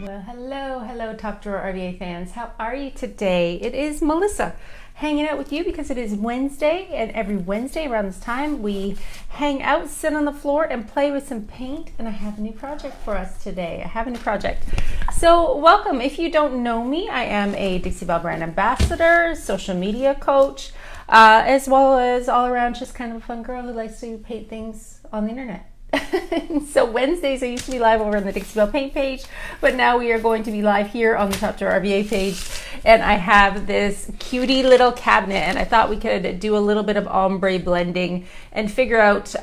Well, hello, Top Drawer RVA fans. How are you today? It is Melissa hanging out with you because it is Wednesday, and every Wednesday around this time we hang out, sit on the floor, and play with some paint. And I have a new project for us today. So welcome. If you don't know me, I am a Dixie Belle brand ambassador, social media coach, as well as all around just kind of a fun girl who likes to paint things on the internet. So Wednesdays I used to be live over on the Dixie Belle Paint page, but now we are going to be live here on the Top Drawer RVA page, and I have this cutie little cabinet, and I thought we could do a little bit of ombre blending and figure out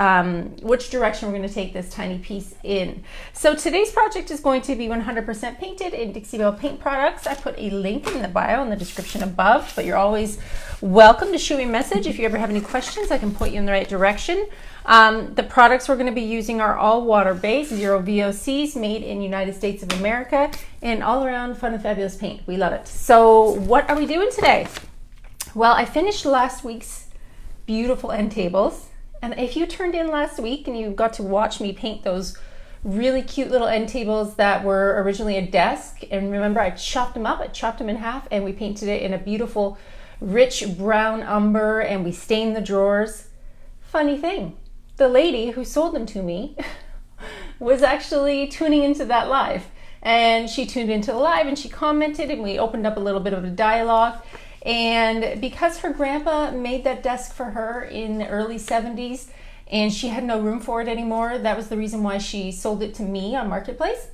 which direction we're going to take this tiny piece in. So today's project is going to be 100% painted in Dixie Belle Paint products. I put a link in the bio in the description above, but you're always welcome to shoot me a message if you ever have any questions. I can point you in the right direction. The products we're going to be using are all water-based, zero VOCs, made in United States of America, and all around fun and fabulous paint. We love it. So what are we doing today? Well, I finished last week's beautiful end tables, and if you turned in last week and you got to watch me paint those really cute little end tables that were originally a desk, and remember I chopped them up, I chopped them in half, and we painted it in a beautiful rich brown umber, and we stained the drawers. Funny thing, the lady who sold them to me was actually tuning into that live, and she tuned into the live and she commented, and we opened up a little bit of a dialogue. And because her grandpa made that desk for her in the early 70s and she had no room for it anymore, that was the reason why she sold it to me on Marketplace.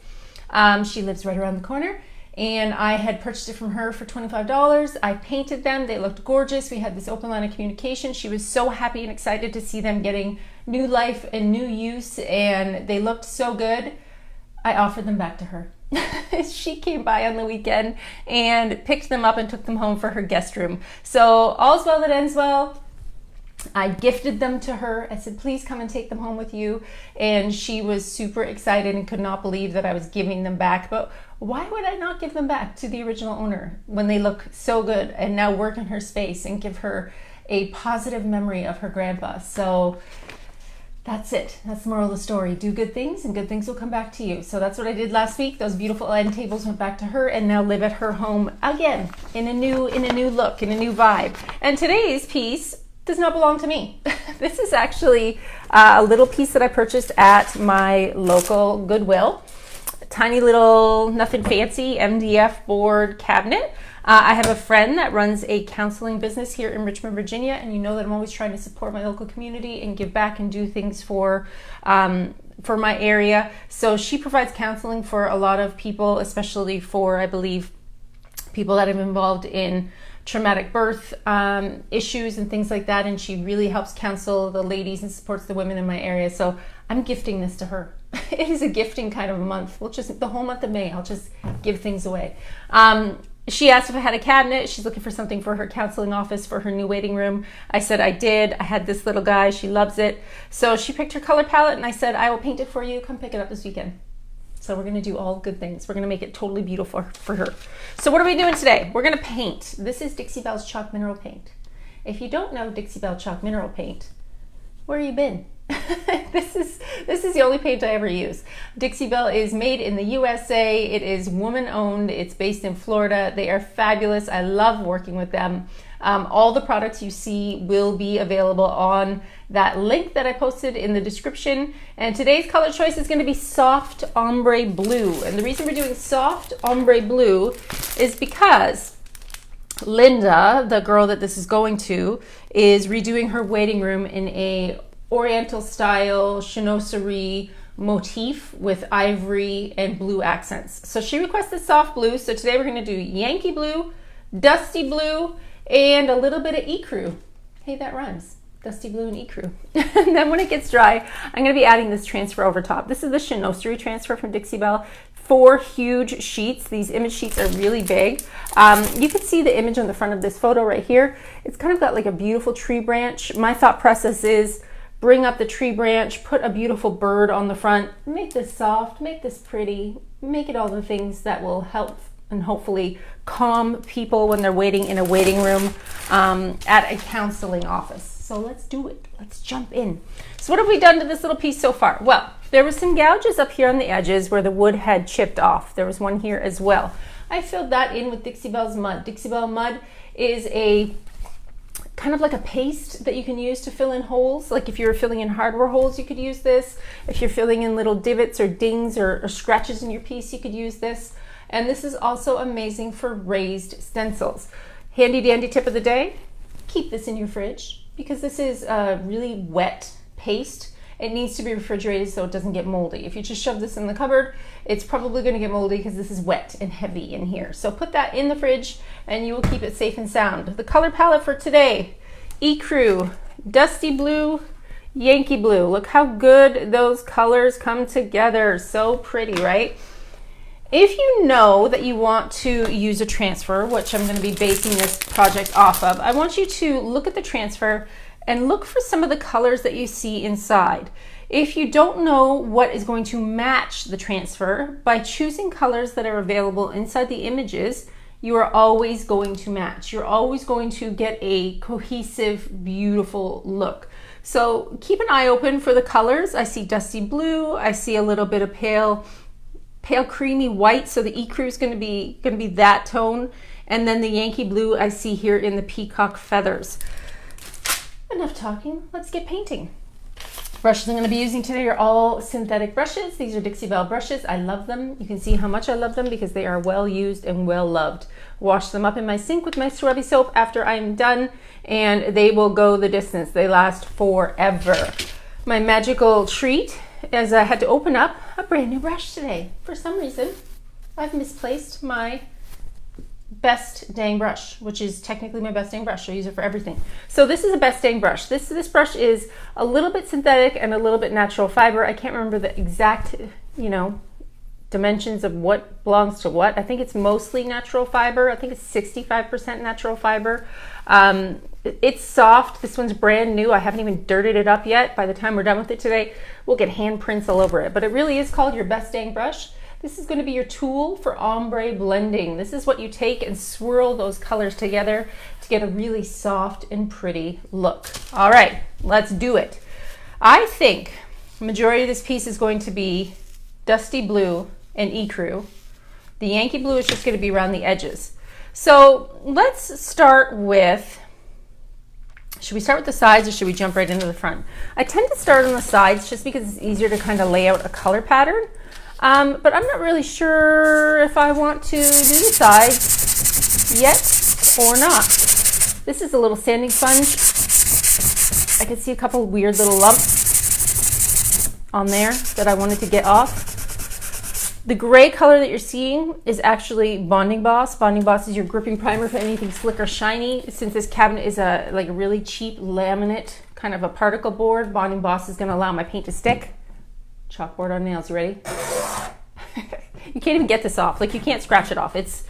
She lives right around the corner, and I had purchased it from her for $25. I painted them. They looked gorgeous. We had this open line of communication. She was so happy and excited to see them getting new life and new use, and they looked so good. I offered them back to her. She came by on the weekend and picked them up and took them home for her guest room. So all's well that ends well. I gifted them to her. I said, please come and take them home with you. And she was super excited and could not believe that I was giving them back. But why would I not give them back to the original owner when they look so good and now work in her space and give her a positive memory of her grandpa? So that's it. That's the moral of the story. Do good things and good things will come back to you. So that's what I did last week. Those beautiful end tables went back to her and now live at her home again in a new look, in a new vibe. And today's piece does not belong to me. This is actually a little piece that I purchased at my local Goodwill. A tiny little, nothing fancy MDF board cabinet. I have a friend that runs a counseling business here in Richmond, Virginia, and you know that I'm always trying to support my local community and give back and do things for my area. So she provides counseling for a lot of people, especially for, I believe, people that have been involved in traumatic birth issues and things like that, and she really helps counsel the ladies and supports the women in my area. So I'm gifting this to her. It is a gifting kind of a month. We'll just, the whole month of May, I'll just give things away. She asked if I had a cabinet. She's looking for something for her counseling office for her new waiting room. I said I did. I had this little guy. She loves it. So she picked her color palette, and I said, I will paint it for you. Come pick it up this weekend. So we're going to do all good things. We're going to make it totally beautiful for her. So what are we doing today? We're going to paint. This is Dixie Belle's Chalk Mineral Paint. If you don't know Dixie Belle Chalk Mineral Paint, where have you been? This is the only paint I ever use. Dixie Belle is made in the USA. It is woman owned. It's based in Florida. They are fabulous. I love working with them. All the products you see will be available on that link that I posted in the description. And today's color choice is going to be soft ombre blue. And the reason we're doing soft ombre blue is because Linda, the girl that this is going to, is redoing her waiting room in a Oriental style chinoiserie motif with ivory and blue accents. So she requested soft blue. So today we're going to do Yankee Blue, Dusty Blue, and a little bit of Ecru. Hey, that rhymes. Dusty Blue and Ecru. And then when it gets dry, I'm going to be adding this transfer over top. This is the Chinoiserie Transfer from Dixie Belle. 4 huge sheets. These image sheets are really big. You can see the image on the front of this photo right here. It's kind of got like a beautiful tree branch. My thought process is bring up the tree branch, put a beautiful bird on the front, make this soft, make this pretty, make it all the things that will help and hopefully calm people when they're waiting in a waiting room at a counseling office. So let's do it. Let's jump in. So what have we done to this little piece so far? Well, There were some gouges up here on the edges where the wood had chipped off. There was one here as well. I filled that in with Dixie Belle's mud. Dixie Belle mud is a kind of like a paste that you can use to fill in holes. Like if you're filling in hardware holes, you could use this. If you're filling in little divots or dings or scratches in your piece, you could use this. And this is also amazing for raised stencils. Handy dandy tip of the day, keep this in your fridge because this is a really wet paste. It needs to be refrigerated so it doesn't get moldy. If you just shove this in the cupboard, it's probably going to get moldy because this is wet and heavy in here. So put that in the fridge and you will keep it safe and sound. The color palette for today, Ecru, Dusty Blue, Yankee Blue. Look how good those colors come together. So pretty, right? If you know that you want to use a transfer, which I'm going to be basing this project off of, I want you to look at the transfer and look for some of the colors that you see inside. If you don't know what is going to match the transfer, by choosing colors that are available inside the images, you are always going to match. You're always going to get a cohesive, beautiful look. So keep an eye open for the colors. I see Dusty Blue, I see a little bit of pale creamy white, so the Ecru is going to be that tone, and then the Yankee Blue I see here in the peacock feathers. Enough talking, let's get painting. Brushes I'm going to be using today are all synthetic brushes. These are Dixie Belle brushes. I love them. You can see how much I love them because they are well used and well loved. Wash them up in my sink with my scrubby soap after I'm done, and they will go the distance. They last forever. My magical treat is I had to open up a brand new brush today. For some reason, I've misplaced my best dang brush, which is technically my best dang brush. I use it for everything. So this is a best dang brush. This brush is a little bit synthetic and a little bit natural fiber. I can't remember the exact, dimensions of what belongs to what. I think it's mostly natural fiber. I think it's 65% natural fiber. It's soft. This one's brand new. I haven't even dirted it up yet. By the time we're done with it today, we'll get handprints all over it. But it really is called your best dang brush. This is going to be your tool for ombre blending. This is what you take and swirl those colors together to get a really soft and pretty look. All right, let's do it. I think the majority of this piece is going to be Dusty Blue and Ecru. The Yankee Blue is just going to be around the edges. So let's start with, should we start with the sides or should we jump right into the front? I tend to start on the sides just because it's easier to kind of lay out a color pattern. But I'm not really sure if I want to do the sides yet or not. This is a little sanding sponge. I can see a couple weird little lumps on there that I wanted to get off. The gray color that you're seeing is actually Bonding Boss. Bonding Boss is your gripping primer for anything slick or shiny. Since this cabinet is a really cheap laminate kind of a particle board, Bonding Boss is going to allow my paint to stick. Chalkboard on nails, you ready? You can't even get this off. You can't scratch it off. It's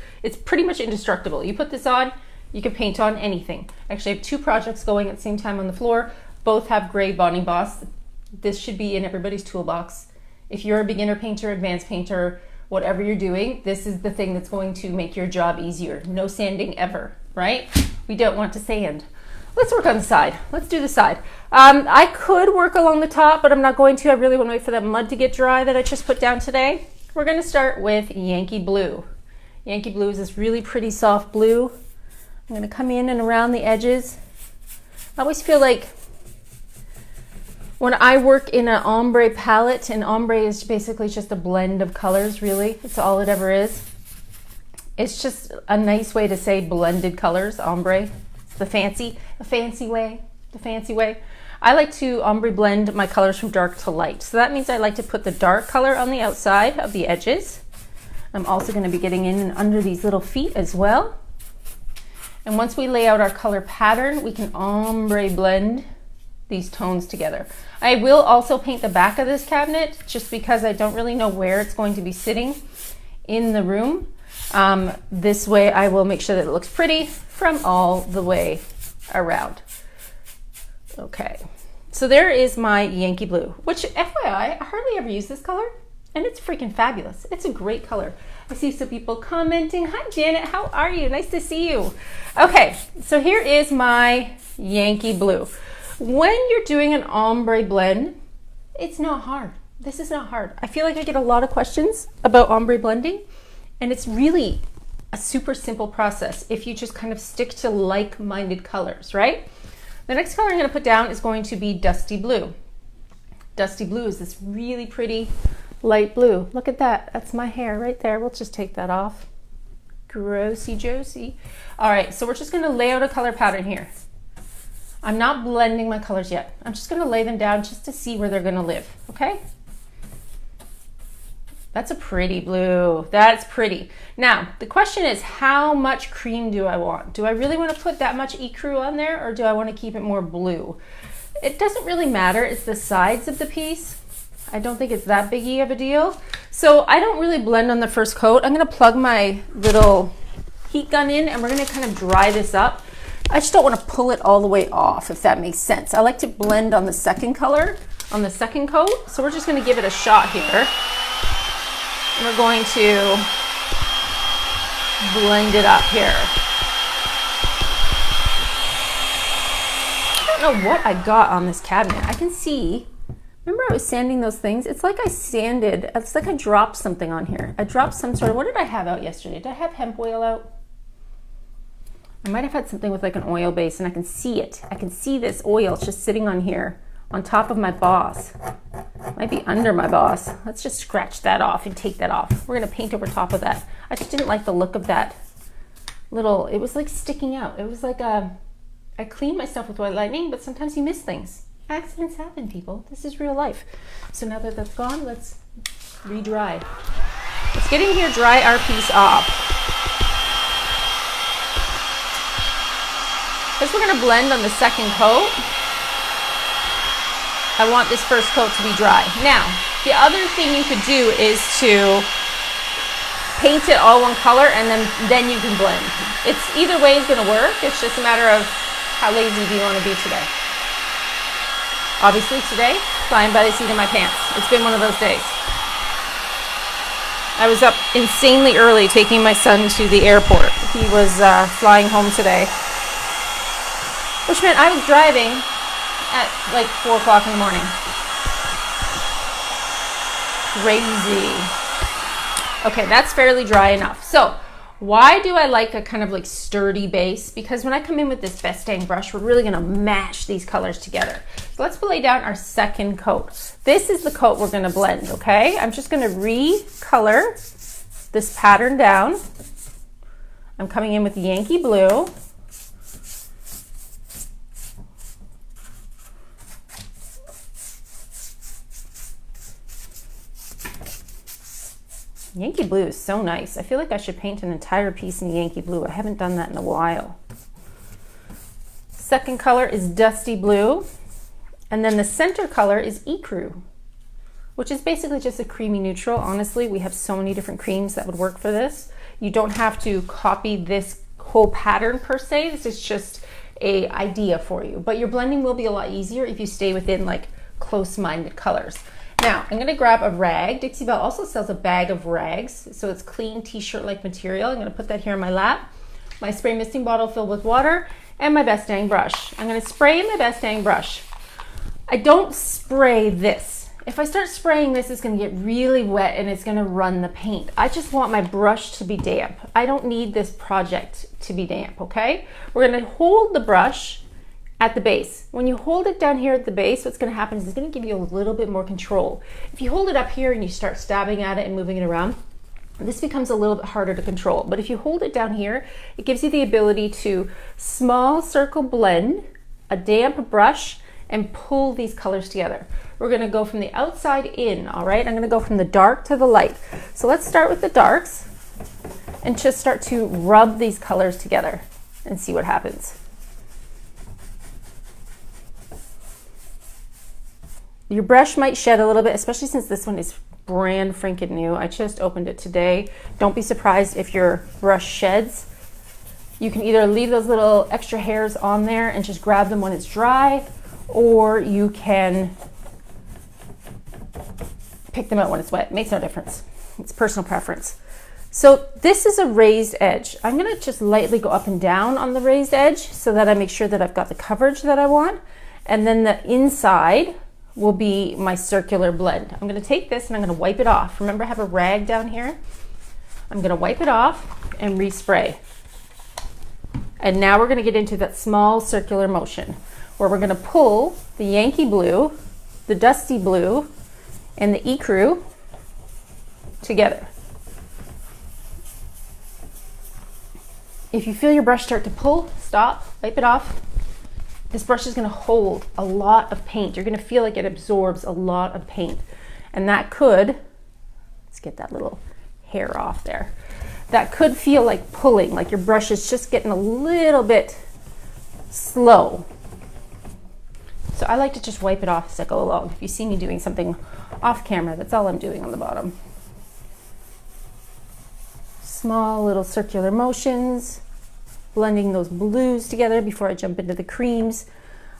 pretty much indestructible. You put this on, you can paint on anything. Actually, I have two projects going at the same time on the floor. Both have gray Bonding Boss. This should be in everybody's toolbox. If you're a beginner painter, advanced painter, whatever you're doing, this is the thing that's going to make your job easier. No sanding ever, right? We don't want to sand. Let's work on the side. Let's do the side. I could work along the top, but I'm not going to. I really want to wait for that mud to get dry that I just put down today. We're going to start with Yankee Blue. Yankee Blue is this really pretty soft blue. I'm going to come in and around the edges. I always feel like when I work in an ombre palette, and ombre is basically just a blend of colors, really. It's all it ever is. It's just a nice way to say blended colors, ombre. The fancy way. I like to ombre blend my colors from dark to light. So that means I like to put the dark color on the outside of the edges. I'm also going to be getting in and under these little feet as well. And once we lay out our color pattern, we can ombre blend these tones together. I will also paint the back of this cabinet just because I don't really know where it's going to be sitting in the room. This way I will make sure that it looks pretty from all the way around. Okay, so there is my Yankee Blue, which FYI, I hardly ever use this color, and it's freaking fabulous. It's a great color. I see some people commenting. Hi Janet, how are you? Nice to see you. Okay, so here is my Yankee Blue. When you're doing an ombre blend, it's not hard. This is not hard. I feel like I get a lot of questions about ombre blending, and it's really a super simple process if you just kind of stick to like-minded colors, right? The next color I'm going to put down is going to be Dusty Blue. Dusty Blue is this really pretty light blue. Look at that. That's my hair right there. We'll just take that off. Grossy Josie. All right, so we're just going to lay out a color pattern here. I'm not blending my colors yet. I'm just going to lay them down just to see where they're going to live, okay? That's a pretty blue. That's pretty. Now, the question is, how much cream do I want? Do I really want to put that much Ecru on there, or do I want to keep it more blue? It doesn't really matter. It's the sides of the piece. I don't think it's that biggie of a deal. So I don't really blend on the first coat. I'm going to plug my little heat gun in, and we're going to kind of dry this up. I just don't want to pull it all the way off, if that makes sense. I like to blend on the second color, on the second coat. So we're just going to give it a shot here. And we're going to blend it up here. I don't know what I got on this cabinet. I can see, remember I was sanding those things? It's like I sanded, it's like I dropped something on here. I dropped some sort of, what did I have out yesterday? Did I have hemp oil out? I might have had something with like an oil base, and I can see it. I can see this oil just sitting on here on top of my boss. Might be under my boss. Let's just scratch that off and take that off. We're gonna paint over top of that. I just didn't like the look of that little, it was like sticking out. It was like I cleaned my stuff with white lightning, but sometimes you miss things. Accidents happen, people. This is real life. So now that that's gone, let's re-dry. Let's get in here, dry our piece off. Because we're gonna blend on the second coat, I want this first coat to be dry. Now, the other thing you could do is to paint it all one color, and then you can blend. It's either way is gonna work. It's just a matter of how lazy do you wanna be today. Obviously today, flying by the seat of my pants. It's been one of those days. I was up insanely early taking my son to the airport. He was flying home today, which meant I was driving at like 4 o'clock in the morning. Crazy. Okay, that's fairly dry enough. So why do I like a kind of like sturdy base? Because when I come in with this Bestang brush, we're really gonna mash these colors together. So let's lay down our second coat. This is the coat we're gonna blend, okay? I'm just gonna recolor this pattern down. I'm coming in with Yankee Blue. Yankee Blue is so nice. I feel like I should paint an entire piece in Yankee Blue. I haven't done that in a while. Second color is Dusty Blue. And then the center color is Ecru, which is basically just a creamy neutral. Honestly, we have so many different creams that would work for this. You don't have to copy this whole pattern per se. This is just an idea for you. But your blending will be a lot easier if you stay within like close-minded colors. Now, I'm gonna grab a rag. Dixie Belle also sells a bag of rags, so it's clean t-shirt-like material. I'm gonna put that here in my lap. My spray misting bottle filled with water, and my Bestang brush. I'm gonna spray in my Bestang brush. I don't spray this. If I start spraying this, it's gonna get really wet and it's gonna run the paint. I just want my brush to be damp. I don't need this project to be damp, okay? We're gonna hold the brush at the base. When you hold it down here at the base, what's going to happen is it's going to give you a little bit more control. If you hold it up here and you start stabbing at it and moving it around, this becomes a little bit harder to control. But if you hold it down here, it gives you the ability to small circle blend, a damp brush, and pull these colors together. We're going to go from the outside in, all right? I'm going to go from the dark to the light. So let's start with the darks and just start to rub these colors together and see what happens. Your brush might shed a little bit, especially since this one is brand freaking new. I just opened it today. Don't be surprised if your brush sheds. You can either leave those little extra hairs on there and just grab them when it's dry, or you can pick them out when it's wet. It makes no difference. It's personal preference. So this is a raised edge. I'm gonna just lightly go up and down on the raised edge so that I make sure that I've got the coverage that I want. And then the inside, will be my circular blend. I'm gonna take this and I'm gonna wipe it off. Remember, I have a rag down here. I'm gonna wipe it off and respray. And now we're gonna get into that small circular motion where we're gonna pull the Yankee Blue, the Dusty Blue, and the Ecru together. If you feel your brush start to pull, stop, wipe it off. This brush is gonna hold a lot of paint. You're gonna feel like it absorbs a lot of paint. And that could, let's get that little hair off there. That could feel like pulling, like your brush is just getting a little bit slow. So I like to just wipe it off as I go along. If you see me doing something off camera, that's all I'm doing on the bottom. Small little circular motions, blending those blues together before I jump into the creams.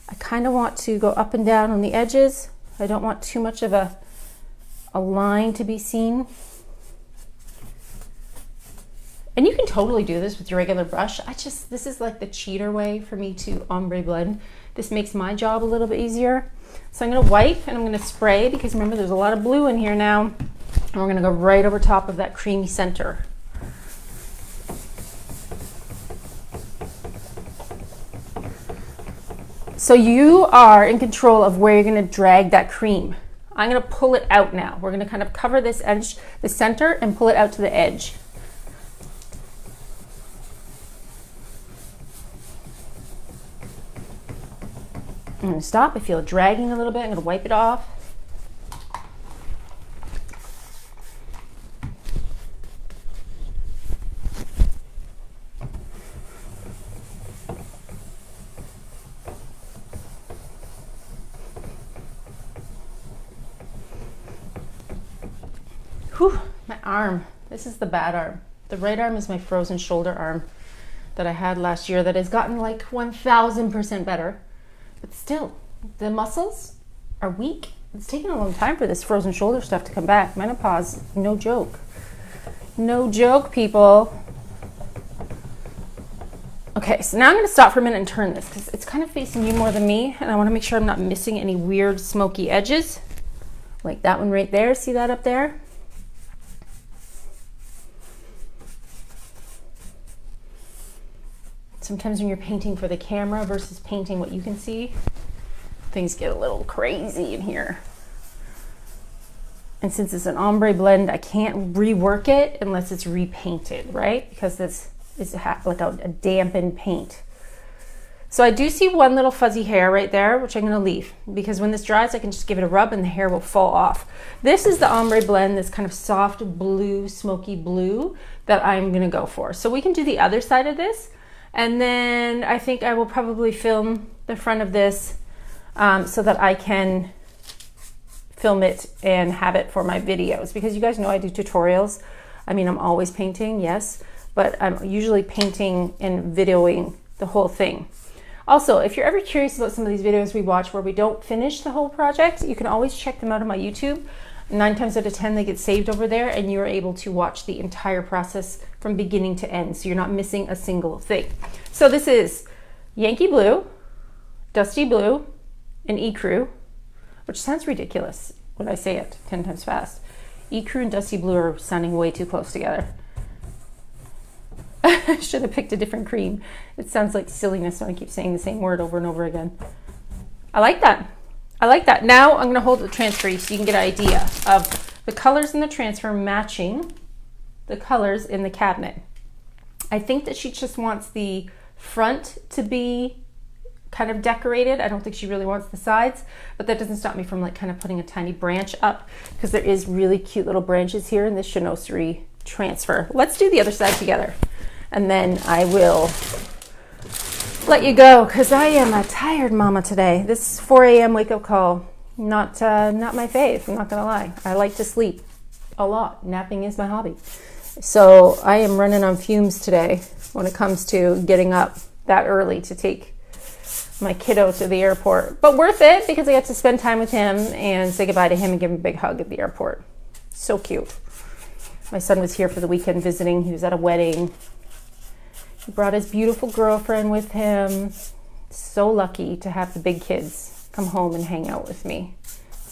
I kind of want to go up and down on the edges. I don't want too much of a line to be seen. And you can totally do this with your regular brush. This is like the cheater way for me to ombre blend. This makes my job a little bit easier. So I'm gonna wipe and I'm gonna spray, because remember there's a lot of blue in here now. And we're gonna go right over top of that creamy center. So you are in control of where you're gonna drag that cream. I'm gonna pull it out now. We're gonna kind of cover this edge, the center, and pull it out to the edge. I'm gonna stop. I feel it dragging a little bit. I'm gonna wipe it off. Whew, my arm. This is the bad arm. The right arm is my frozen shoulder arm that I had last year that has gotten like 1000% better. But still, the muscles are weak. It's taken a long time for this frozen shoulder stuff to come back. Menopause, no joke. No joke, people. Okay, so now I'm gonna stop for a minute and turn this because it's kind of facing you more than me, and I wanna make sure I'm not missing any weird smoky edges. Like that one right there, see that up there? Sometimes when you're painting for the camera versus painting what you can see, things get a little crazy in here. And since it's an ombre blend, I can't rework it unless it's repainted, right? Because this is like a dampened paint. So I do see one little fuzzy hair right there, which I'm gonna leave, because when this dries, I can just give it a rub and the hair will fall off. This is the ombre blend, this kind of soft blue, smoky blue that I'm gonna go for. So we can do the other side of this. And then I think I will probably film the front of this so that I can film it and have it for my videos, because you guys know I do tutorials. I mean, I'm always painting, yes, but I'm usually painting and videoing the whole thing. Also, if you're ever curious about some of these videos we watch where we don't finish the whole project, you can always check them out on my YouTube. 9 times out of 10 they get saved over there, and you're able to watch the entire process from beginning to end, so you're not missing a single thing. So this is Yankee Blue, Dusty Blue, and Ecru, which sounds ridiculous when I say it 10 times fast. Ecru and Dusty Blue are sounding way too close together. I should have picked a different cream. It sounds like silliness when I keep saying the same word over and over again. I like that. I like that. Now I'm going to hold the transfer so you can get an idea of the colors in the transfer matching the colors in the cabinet. I think that she just wants the front to be kind of decorated. I don't think she really wants the sides, but that doesn't stop me from like kind of putting a tiny branch up, because there is really cute little branches here in this Chinoiserie Transfer. Let's do the other side together, and then I will let you go, because I am a tired mama today. This 4 a.m. wake up call, not my fave, I'm not gonna lie. I like to sleep a lot. Napping is my hobby. So I am running on fumes today when it comes to getting up that early to take my kiddo to the airport. But worth it, because I got to spend time with him and say goodbye to him and give him a big hug at the airport. So cute. My son was here for the weekend visiting. He was at a wedding. He brought his beautiful girlfriend with him. So lucky to have the big kids come home and hang out with me.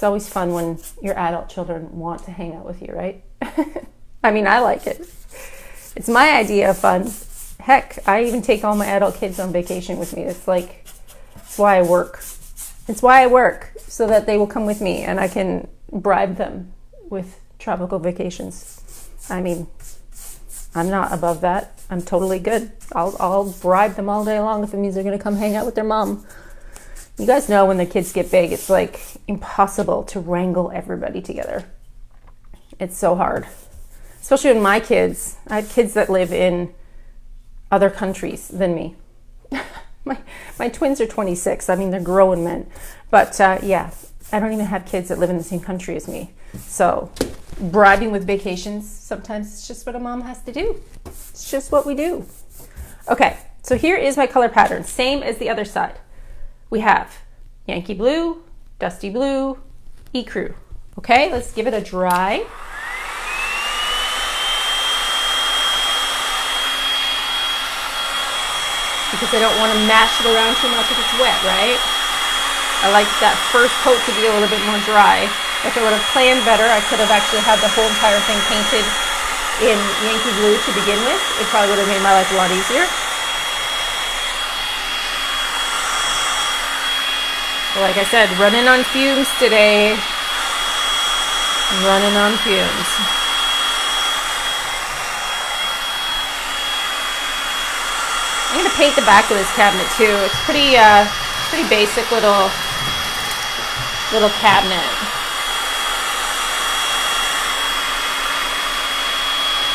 It's always fun when your adult children want to hang out with you, right? I mean, I like it. It's my idea of fun. Heck, I even take all my adult kids on vacation with me. It's like, it's why I work. It's why I work, so that they will come with me and I can bribe them with tropical vacations. I mean, I'm not above that. I'm totally good. I'll bribe them all day long if it means they're going to come hang out with their mom. You guys know when the kids get big, it's like impossible to wrangle everybody together. It's so hard. Especially with my kids. I have kids that live in other countries than me. My twins are 26. I mean, they're grown men. But yeah, I don't even have kids that live in the same country as me. So bribing with vacations, sometimes it's just what a mom has to do. It's just what we do. Okay, so here is my color pattern. Same as the other side. We have Yankee Blue, Dusty Blue, Ecru. Okay, let's give it a dry. Because I don't want to mash it around too much if it's wet, right? I like that first coat to be a little bit more dry. If I would have planned better, I could have actually had the whole entire thing painted in Yankee Blue to begin with. It probably would have made my life a lot easier. But like I said, running on fumes today. Running on fumes. I'm going to paint the back of this cabinet too. It's pretty basic little cabinet.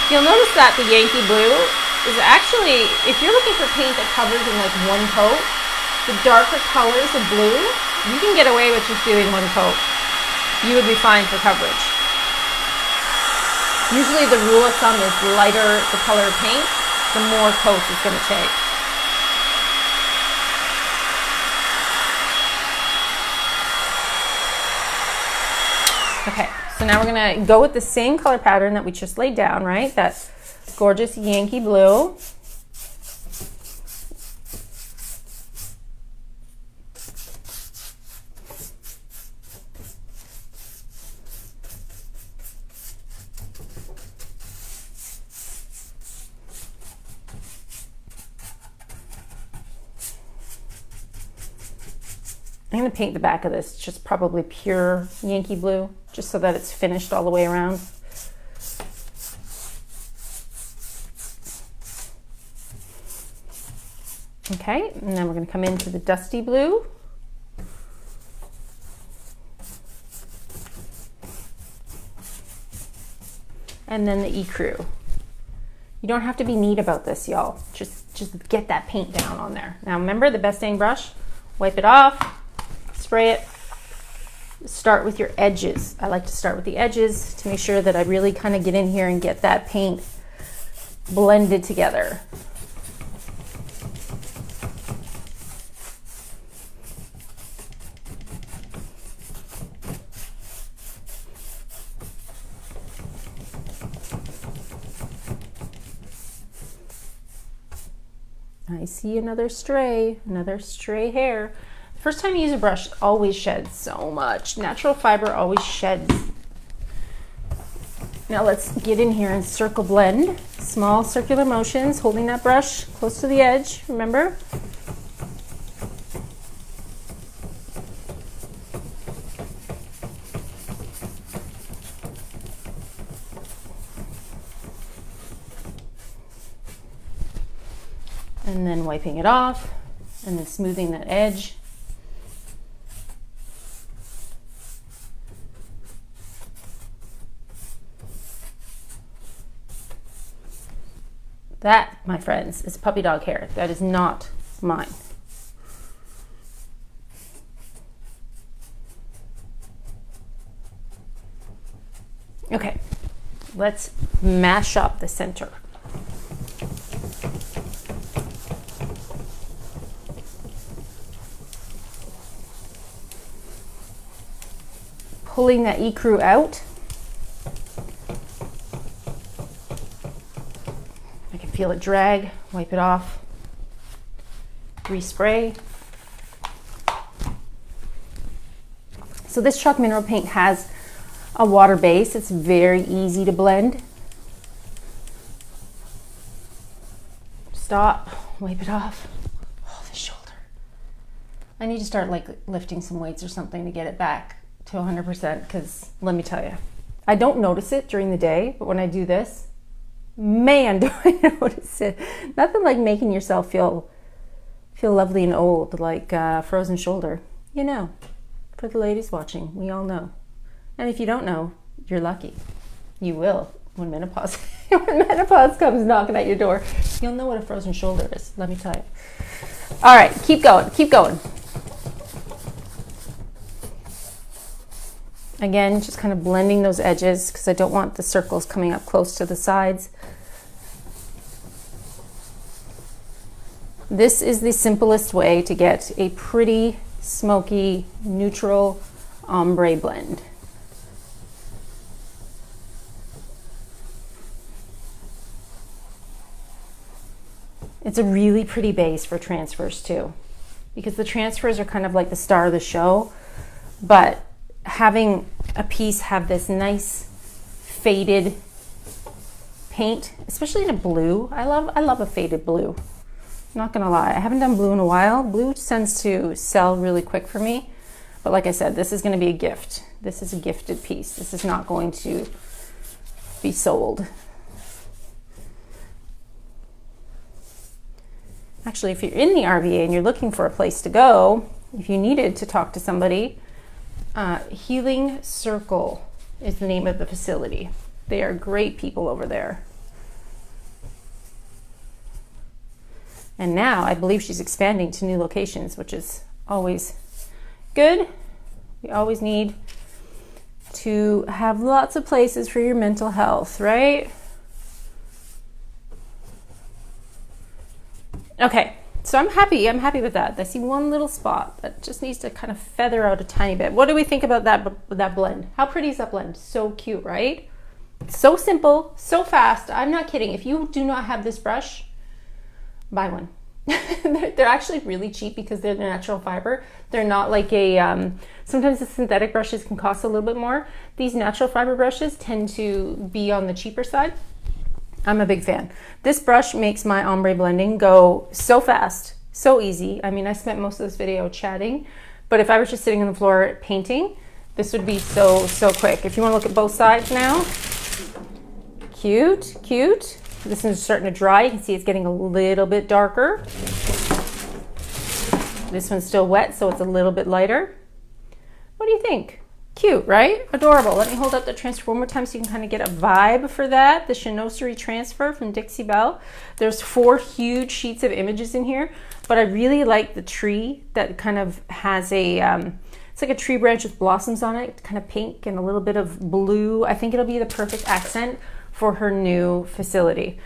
You'll notice that the Yankee Blue is actually, if you're looking for paint that covers in like one coat, the darker colors of blue, you can get away with just doing one coat. You would be fine for coverage. Usually the rule of thumb is the lighter the color of paint, the more coats it's going to take. Okay, so now we're going to go with the same color pattern that we just laid down, right? That gorgeous Yankee Blue. I'm going to paint the back of this just probably pure Yankee Blue, just so that it's finished all the way around. Okay, and then we're going to come into the Dusty Blue. And then the Ecru. You don't have to be neat about this, y'all. Just get that paint down on there. Now remember the best dang brush, wipe it off. Spray it. Start with your edges. I like to start with the edges to make sure that I really kind of get in here and get that paint blended together. I see another stray hair. First time you use a brush, it always sheds so much. Natural fiber always sheds. Now let's get in here and circle blend. Small circular motions, holding that brush close to the edge, remember? And then wiping it off, and then smoothing that edge. That, my friends, is puppy dog hair. That is not mine. Okay, let's mash up the center. Pulling that Ecru out. Feel it drag, wipe it off, respray. So this chalk mineral paint has a water base. It's very easy to blend. Stop, wipe it off. Oh, the shoulder. I need to start like lifting some weights or something to get it back to 100%, because let me tell you, I don't notice it during the day, but when I do this, man, do I notice it. Nothing like making yourself feel lovely and old, like frozen shoulder. You know, for the ladies watching, we all know. And if you don't know, you're lucky. You will when menopause when menopause comes knocking at your door. You'll know what a frozen shoulder is, let me tell you. All right, keep going, keep going. Again, just kind of blending those edges because I don't want the circles coming up close to the sides. This is the simplest way to get a pretty, smoky, neutral ombre blend. It's a really pretty base for transfers too, because the transfers are kind of like the star of the show, but having a piece have this nice faded paint, especially in a blue. I love a faded blue. Not gonna lie, I haven't done blue in a while. Blue tends to sell really quick for me, but like I said, this is gonna be a gift. This is a gifted piece. This is not going to be sold. Actually, if you're in the RVA and you're looking for a place to go, if you needed to talk to somebody, Healing Circle is the name of the facility. They are great people over there. And now I believe she's expanding to new locations, which is always good. We always need to have lots of places for your mental health, right? Okay, so I'm happy with that. I see one little spot that just needs to kind of feather out a tiny bit. What do we think about that blend? How pretty is that blend? So cute, right? So simple, so fast. I'm not kidding. If you do not have this brush, buy one. They're actually really cheap because they're the natural fiber. They're not like a, sometimes the synthetic brushes can cost a little bit more. These natural fiber brushes tend to be on the cheaper side. I'm a big fan. This brush makes my ombre blending go so fast, so easy. I mean, I spent most of this video chatting, but if I was just sitting on the floor painting, this would be so quick. If you want to look at both sides now, cute, cute. This one's starting to dry. You can see it's getting a little bit darker. This one's still wet, so it's a little bit lighter. What do you think? Cute, right? Adorable. Let me hold up the transfer one more time so you can kind of get a vibe for that. The Chinoiserie Transfer from Dixie Belle. There's 4 huge sheets of images in here, but I really like the tree that kind of has a, it's like a tree branch with blossoms on it, kind of pink and a little bit of blue. I think it'll be the perfect accent for her new facility.